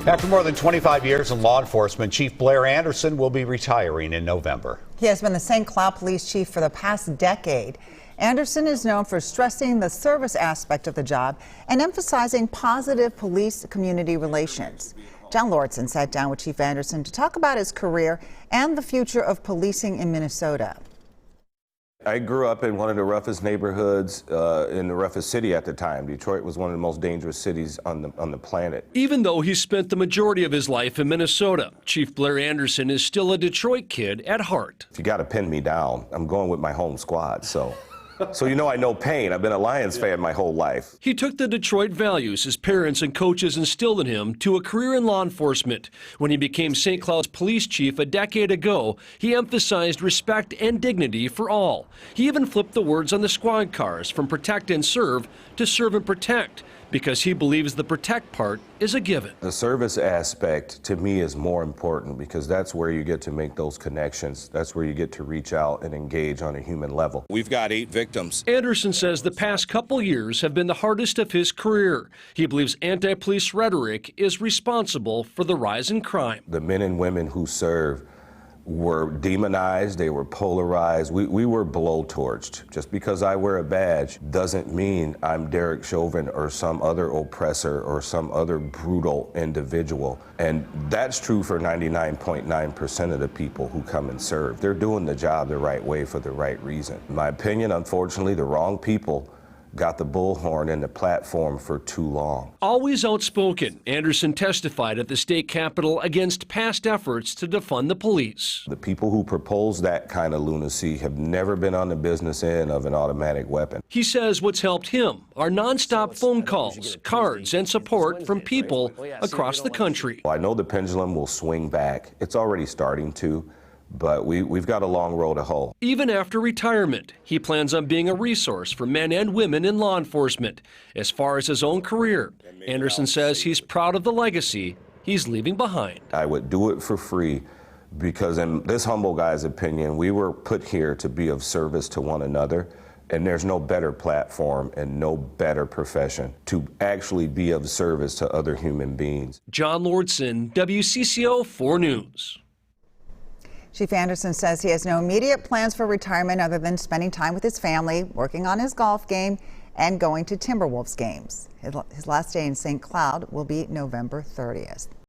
After more than 25 years in law enforcement, Chief Blair Anderson will be retiring in November. He has been the St. Cloud police chief for the past decade. Anderson is known for stressing the service aspect of the job and emphasizing positive police-community relations. John Lauritsen sat down with Chief Anderson to talk about his career and the future of policing in Minnesota. I grew up in one of the roughest neighborhoods in the roughest city at the time. Detroit was one of the most dangerous cities on the planet. Even though he spent the majority of his life in Minnesota, Chief Blair Anderson is still a Detroit kid at heart. If you got to pin me down, I'm going with my home squad, so you know I know pain. I've been a Lions fan my whole life. He took the Detroit values his parents and coaches instilled in him to a career in law enforcement. When he became St. Cloud's police chief a decade ago, he emphasized respect and dignity for all. He even flipped the words on the squad cars from protect and serve to serve and protect, because he believes the protect part is a given. The service aspect to me is more important because that's where you get to make those connections. That's where you get to reach out and engage on a human level. We've got 8 victims. Anderson says the past couple years have been the hardest of his career. He believes anti-police rhetoric is responsible for the rise in crime. The men and women who serve were demonized, they were polarized, we were blowtorched. Just because I wear a badge doesn't mean I'm Derek Chauvin or some other oppressor or some other brutal individual. And that's true for 99.9% of the people who come and serve. They're doing the job the right way for the right reason. In my opinion, unfortunately, the wrong people got the bullhorn in the platform for too long. Always outspoken, Anderson testified at the state capitol against past efforts to defund the police. The people who propose that kind of lunacy have never been on the business end of an automatic weapon. He says what's helped him are nonstop phone calls, cards, and support from people across the country. I know the pendulum will swing back. It's already starting to. But we've got a long road to hoe. Even after retirement, he plans on being a resource for men and women in law enforcement. As far as his own career, Anderson says he's proud of the legacy he's leaving behind. I would do it for free because in this humble guy's opinion, we were put here to be of service to one another. And there's no better platform and no better profession to actually be of service to other human beings. John Lauritsen, WCCO 4 News. Chief Anderson says he has no immediate plans for retirement other than spending time with his family, working on his golf game, and going to Timberwolves games. His last day in St. Cloud will be November 30th.